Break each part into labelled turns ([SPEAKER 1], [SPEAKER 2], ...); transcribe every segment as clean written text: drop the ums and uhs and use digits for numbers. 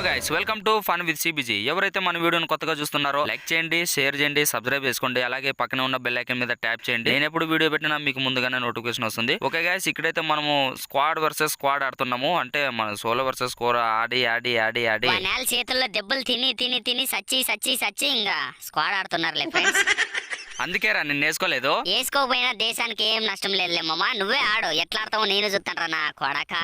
[SPEAKER 1] Hello guys, welcome to fun with CBG. ఎవరైతే మన వీడియోని కొత్తగా చూస్తున్నారో లైక్ చేయండి, షేర్ చేయండి, సబ్స్క్రైబ్ చేసుకోండి. అలాగే పక్కన ఉన్న బెల్ ఐకాన్ మీద ట్యాప్ చేయండి. నేను ఎప్పుడు వీడియో పెట్టినా మీకు ముందుగానే నోటిఫికేషన్ వస్తుంది. ఓకే గైస్, ఇక్కడైతే మనము స్క్వాడ్ వర్సెస్ స్క్వాడ్ ఆడుతున్నాము. అంటే మన సోలో వర్సెస్ స్కోర్ ఆడి
[SPEAKER 2] చేతుల్లో దెబ్బలు తిని తిని తిని సచ్చి ఇంకా స్క్వాడ్ ఆడుతున్నారులే ఫ్రెండ్స్.
[SPEAKER 1] అందుకేరా నిన్ను వేసుకోలేదు.
[SPEAKER 2] వేసుకోకపోయినా దేశానికి ఏం నష్టం లేదులే మామ. నువ్వే ఆడు, ఎట్లా ఆడతావు నేను చూస్తాను నా కొడక.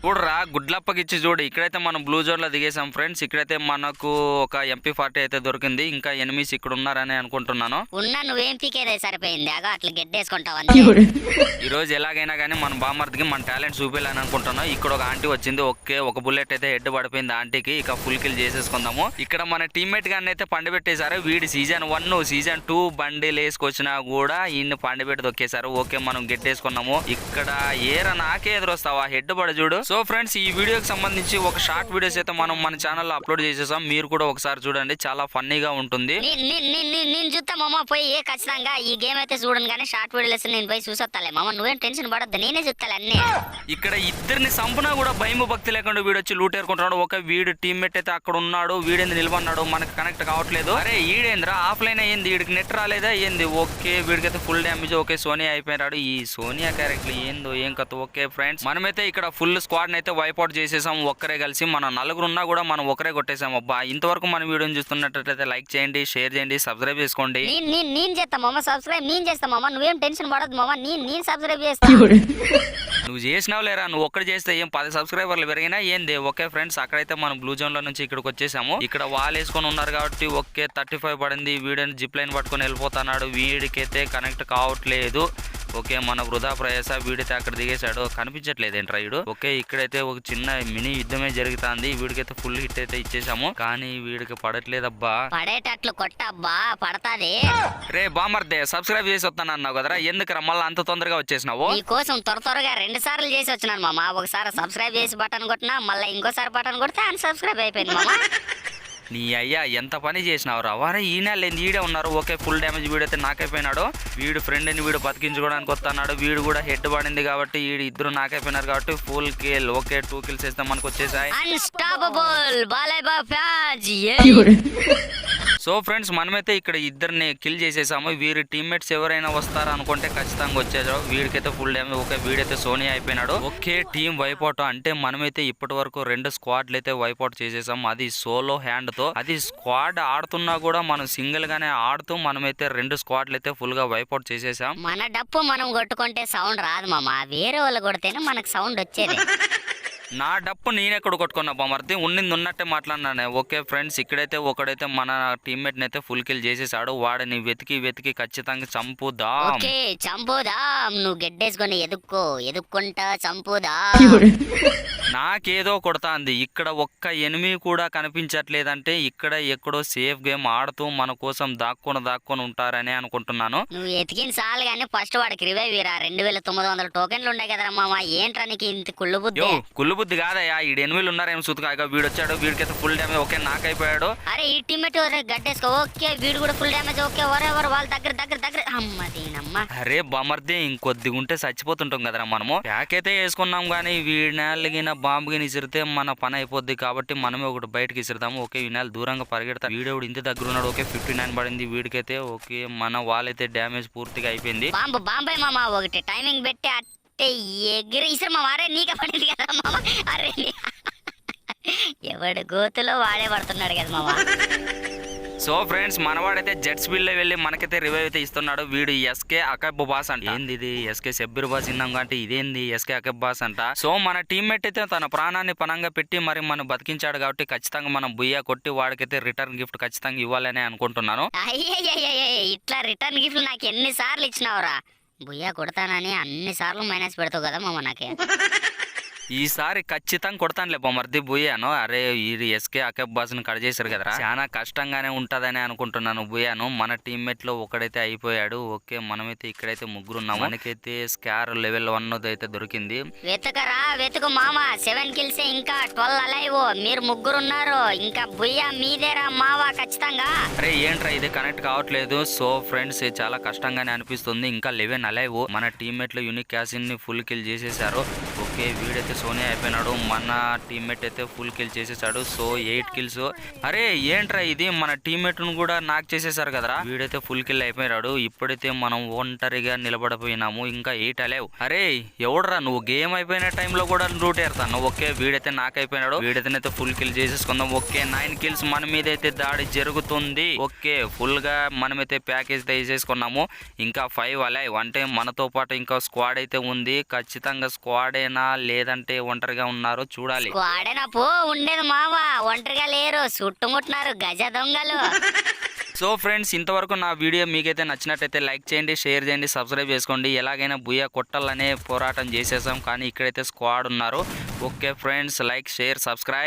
[SPEAKER 1] చూడరా గుడ్లప్పకిచ్చి చూడు. ఇక్కడైతే మనం బ్లూ జోన్ లో దిగేసాం ఫ్రెండ్స్. ఇక్కడైతే మనకు ఒక MP40 అయితే దొరికింది. ఇంకా ఎనిమిస్ ఇక్కడ ఉన్నారని అనుకుంటున్నాను.
[SPEAKER 2] ఉన్నా నువ్వేం పీకేదే సరిపోయింది. అగా అట్లా గెడ్డేసుకుంటావు.
[SPEAKER 1] ఈ రోజు ఎలాగైనా కానీ మన బామర్దికి మన టాలెంట్ చూపించాలని అనుకుంటున్నాం. ఇక్కడ ఒక ఆంటీ వచ్చింది. ఓకే, ఒక బుల్లెట్ అయితే హెడ్ పడిపోయింది ఆంటీకి. ఇక ఫుల్ కిల్ చేసేసుకుందాము. ఇక్కడ మన టీమ్మేట్ గారిని అయితే పండబెట్టేశారు. వీడి సీజన్ 1 సీజన్ 2 బండి లేసుకొచ్చినా కూడా ఈయన్ని పండబెట్టి దొక్కేశారు. ఓకే, మనం గెట్టేసుకున్నాము. ఇక్కడ ఏరా నాకే ఎదురొస్తావా, హెడ్ పడ చూడు. సో ఫ్రెండ్స్, ఈ వీడియోకి సంబంధించి ఒక షార్ట్ వీడియోస్ అయితే మనం మన ఛానల్లో అప్లోడ్ చేసేసాం. మీరు కూడా ఒకసారి చూడండి, చాలా ఫన్నీగా ఉంటుంది.
[SPEAKER 2] నేను చూస్తా మామ పోయి ఖచ్చితంగా ఈ గేమ్ అయితే చూడండి. కానీ షార్ట్ వీడియోస్ నేను పోయి చూసొస్తాలే మామ. నువ్వేం టెన్షన్ పడద్దు, నేనే చూస్తాలే అన్ని.
[SPEAKER 1] ఇక్కడ ఇద్దరిని సంపునా కూడా భయము భక్తి లేకుండా వీడు వచ్చి లూటేరుకుంటున్నాడు. ఒక వీడు టీమ్మేట్ అయితే అక్కడ ఉన్నాడు. వీడేంది నిలబడినాడు, మనకు కనెక్ట్ కావట్లేదు. అరే ఈడేంద్రా ఆఫ్లైన్ అయ్యింది, వీడికి నెట్ రాలేదా ఏంది? ఓకే, వీడికైతే ఫుల్ డ్యామేజ్. ఓకే, సోనియా అయిపోయినాడు. ఈ సోనియా క్యారెక్టర్ ఏందో ఏం కథ. ఓకే ఫ్రెండ్స్, మనమైతే ఇక్కడ ఫుల్ స్క్వాడ్ అయితే వైప్అవుట్ చేసేసాం. ఒక్కరే కలిసి మన నలుగురు ఉన్నా కూడా మనం ఒకరే కొట్టేసాం. అబ్బా, ఇంతవరకు మన వీడియోని చూస్తున్నట్లయితే లైక్ చేయండి, షేర్ చేయండి, సబ్స్క్రైబ్ చేసుకోండి.
[SPEAKER 2] నేను చేస్తా మామ, సబ్స్క్రైబ్ నేను చేస్తా మామ. నువ్వేం టెన్షన్ పడద్దు మామ, నేను సబ్స్క్రైబ్ చేస్తా.
[SPEAKER 1] నువ్వు చేసినావు లేరా, నువ్వు ఒక్కటి చేస్తే ఏం 10 సబ్స్క్రైబర్లు పెరిగినా ఏంది. ఓకే ఫ్రెండ్స్, అక్కడైతే మనం బ్లూ జోన్ లో నుంచి ఇక్కడికి వచ్చేసాము. ఇక్కడ వాల్ వేసుకొని ఉన్నారు కాబట్టి ఓకే 35 పడింది. వీడిని జిప్ లైన్ పట్టుకొని వెళ్ళిపోతున్నాడు. వీడికైతే కనెక్ట్ కావట్లేదు. ఓకే, మన వృధా ప్రయాస. వీడితే అక్కడ దిగేశాడు, కనిపించట్లేదు ఏంట్రా వీడు. ఓకే, ఇక్కడైతే ఒక చిన్న మినీ యుద్ధమే జరుగుతుంది. వీడికైతే ఫుల్ హిట్ అయితే ఇచ్చేసాము, కానీ వీడికి పడట్లేదబ్బా.
[SPEAKER 2] పడేటట్లు కొట్టబ్బా, పడతాది.
[SPEAKER 1] రే బామర్దే, సబ్స్క్రైబ్ చేసి వస్తాను అన్నావు కదరా, ఎందుకు మళ్ళీ అంత తొందరగా వచ్చేసినావు?
[SPEAKER 2] నీ కోసం త్వరగా 2 సార్లు చేసి వచ్చినాను మామ. ఒకసారి సబ్స్క్రైబ్ చేసి బటన్ కొట్టినా, మళ్ళీ ఇంకోసారి బటన్ కొడితే అన్సబ్స్క్రైబ్ అయిపోయింది మామ.
[SPEAKER 1] నీ అయ్యా ఎంత పని చేసినావు రా. వారే ఈయన ఈడే ఉన్నారు. Okay, full damage. వీడైతే నాకైపోయినాడు. వీడు ఫ్రెండ్ అని వీడు బతికించుకోవడానికి వస్తున్నాడు. వీడు కూడా హెడ్ పడింది కాబట్టి వీడు ఇద్దరు నాకైపోయినారు కాబట్టి ఫుల్ కిల్. ఓకే, 2 కిల్స్ వేస్తే మనకు వచ్చేసాయి.
[SPEAKER 2] అన్స్టాపబుల్ బాలేబా ఫ్యాజ్.
[SPEAKER 1] సో ఫ్రెండ్స్, మనమైతే ఇక్కడ ఇద్దరిని కిల్ చేసేసాము. వీరి టీమ్మేట్స్ ఎవరైనా వస్తారా అనుకుంటే ఖచ్చితంగా వచ్చేసారు. వీడికైతే ఫుల్ డ్యామేజ్. ఓకే, వీడైతే సోనియా అయిపోయినాడు. Okay, team wipe out. అంటే మనమైతే ఇప్పటి వరకు 2 స్క్వాడ్లు అయితే వైప్అవుట్ చేసేసాం. అది సోలో హ్యాండ్ తో. అది స్క్వాడ్ ఆడుతున్నా కూడా మనం సింగిల్ గానే ఆడుతూ మనమైతే 2 స్క్వాడ్లు అయితే ఫుల్ గా వైప్అవుట్ చేసేసాం.
[SPEAKER 2] మన డప్పు మనం కొట్టుకుంటే సౌండ్ రాదు మామ, వేరే వాళ్ళు కొడితేనే మనకు సౌండ్ వచ్చేది.
[SPEAKER 1] నా డప్పు నేనెక్కడ కొట్టుకున్నా బామర్ది, ఉన్నింది ఉన్నట్టే మాట్లాడినానే. ఓకే ఫ్రెండ్స్, ఇక్కడైతే ఒకడైతే మన టీమ్మేట్ ని అయితే ఫుల్ కిల్ చేసేసాడు. వాడిని వెతికి ఖచ్చితంగా చంపుదాం.
[SPEAKER 2] ఓకే, చంపుదాం. నువ్వు గెడ్డేసుకొని ఎదుక్కుంటా చంపుదా.
[SPEAKER 1] నాకేదో కొడతాంది. ఇక్కడ ఒక్క ఎనిమి కూడా కనిపించట్లేదంటే ఇక్కడ ఎక్కడో సేఫ్ గేమ్ ఆడుతూ మన కోసం దాక్కొని ఉంటారని అనుకుంటున్నాను.
[SPEAKER 2] నువ్వు ఎతికిన చాలు గానీ ఫస్ట్ వాడికి రివైవ్ ఇరా. 2900 టోకెన్లు ఉన్నాయి కదరా మామ. ఏంట్రా నీకు ఇంత కుళ్ళు
[SPEAKER 1] బుద్ధి కాదయ్యా. ఈ 8 ఉన్నారేమో సుతకాగా. వీడు వచ్చాడు, వీడికైతే ఫుల్ డ్యామేజ్. ఓకే, నాకైపోయాడు.
[SPEAKER 2] అరే ఈ టీమ్మేట్ గడ్డేసుకో. ఓకే, వీడు కూడా ఫుల్ డ్యామేజ్. ఓకే, ఎవరెవరు వాళ్ళ దగ్గర అమ్మదీనమ్మ.
[SPEAKER 1] అరే బామర్ది, ఇంకొద్దిగా ఉంటే చచ్చిపోతుంటాం కదరా మనము. ప్యాక్ అయితే వేసుకున్నాం కానీ వీడిన బాంబు గిని ఇసిరితే మన పని అయిపోద్ది కాబట్టి మనమే ఒకటి బయటకి ఇసిరుతాము. ఓకే, వినాలి దూరంగా పరిగెడతాం. వీడేవుడు ఇంత దగ్గర ఉన్నాడు. ఓకే, 59 పడింది వీడికైతే. ఓకే, మన వాళ్ళైతే డ్యామేజ్ పూర్తిగా అయిపోయింది.
[SPEAKER 2] బాంబే మామ ఒకటి టైమింగ్ పెట్టి అట్టే ఎగిరి ఇసరు మామ. అరే నీకే పడింది కదా మామ. అరే ఎవడు గోతులో వాడే పడుతున్నాడు కదా మామ.
[SPEAKER 1] సో ఫ్రెండ్స్, మనవాడైతే జెట్ స్పీడ్ లో వెళ్ళి మనకైతే రివైవ్ అయితే ఇస్తున్నాడు. వీడు ఎస్కే అకబ్ బాస్ అంట. ఏంది ఇది? ఎస్కే సెబ్బిర్ బాస్ విన్నాం అంటే ఇదేంది ఎస్కే అకబ్ బాస్ అంట. సో మన టీమ్మేట్ అయితే తన ప్రాణాన్ని పనంగా పెట్టి మరి మనం బతికించాడు కాబట్టి ఖచ్చితంగా మనం బుయ్యా కొట్టి వాడికైతే రిటర్న్ గిఫ్ట్ ఖచ్చితంగా ఇవ్వాలని అనుకుంటున్నాను.
[SPEAKER 2] ఇట్లా రిటర్న్ గిఫ్ట్ నాకు ఎన్నిసార్లు ఇచ్చినావురా. బుయ్యా కొడతానని అన్ని సార్లు మైనస్ పెడతావు కదా మామ నాకే.
[SPEAKER 1] ఈసారి ఖచ్చితంగా కొడతానులే బొమ్మర్ది బుయ్యాను. అరే ఇది ఎస్కే అకబ్ బాస్ ని కట్ చేశారు కదరా, చాలా కష్టంగానే ఉంటదని అనుకుంటున్నాను. బుయ్యాను మన టీమ్మేట్ లో ఒకడైతే అయిపోయాడు. ఓకే, మనమైతే ఇక్కడైతే ముగ్గురు ఉన్నాం. మనకైతే స్కార్ లెవెల్ 1 అయితే దొరికింది.
[SPEAKER 2] వెతుకు మామ. 7 కిల్స్ ఇంకా 12 అలైవ్. మీరు ముగ్గురు ఉన్నారు. ఇంకా బుయ్యా మీదేరా మావా ఖచ్చితంగా.
[SPEAKER 1] అరే ఏంట్రా ఇది కనెక్ట్ కావట్లేదు. సో ఫ్రెండ్స్, చాలా కష్టంగానే అనిపిస్తుంది. ఇంకా 11 అలైవ్. మన టీమ్మేట్ లో యూనిక్ యాసిడ్ ని ఫుల్ కిల్ చేసేసారు. ఓకే వీడైతే సోనియా అయిపోయినాడు. మన టీమ్మేట్ అయితే ఫుల్ కిల్ చేసేసాడు. So 8 kills. అరే ఏంట్రా ఇది, మన టీమ్మేట్ ను కూడా నాక్ చేసేసారు కదరా. వీడైతే ఫుల్ కిల్ అయిపోయినాడు. ఇప్పుడైతే మనం ఒంటరిగా నిలబడిపోయినాము. ఇంకా 8 అలేవ్. అరే ఎవడరా నువ్వు, గేమ్ అయిపోయిన టైంలో కూడా రూట్ ఏరుతాను. ఓకే వీడైతే నాక్ అయిపోయినాడు. వీడైతే ఫుల్ కిల్ చేసేసుకుందాం. Okay 9 kills. మన మీద అయితే దాడి జరుగుతుంది. ఓకే ఫుల్ గా మనమైతే ప్యాకేజ్ తీసేసుకున్నాము. ఇంకా 5 అలైవ్. అంటే మనతో పాటు ఇంకా స్క్వాడ్ అయితే ఉంది. ఖచ్చితంగా స్క్వాడేనా లేదంటే ఒంటరిగా ఉన్నారో చూడాలి.
[SPEAKER 2] స్క్వాడేనా పో ఉండేది మావా, ఒంటరిగా లేరు, చుట్టుముట్టినారు గజ దొంగలు.
[SPEAKER 1] సో ఫ్రెండ్స్ ఇంతవరకు నా వీడియో మీకైతే నచ్చినట్టయితే లైక్ చేయండి, షేర్ చేయండి, సబ్స్క్రైబ్ చేసుకోండి. ఎలాగైనా బుయ్య కొట్టాలనే పోరాటం చేసేసాం, కానీ ఇక్కడైతే స్క్వాడ్ ఉన్నారు. Okay friends, like share subscribe.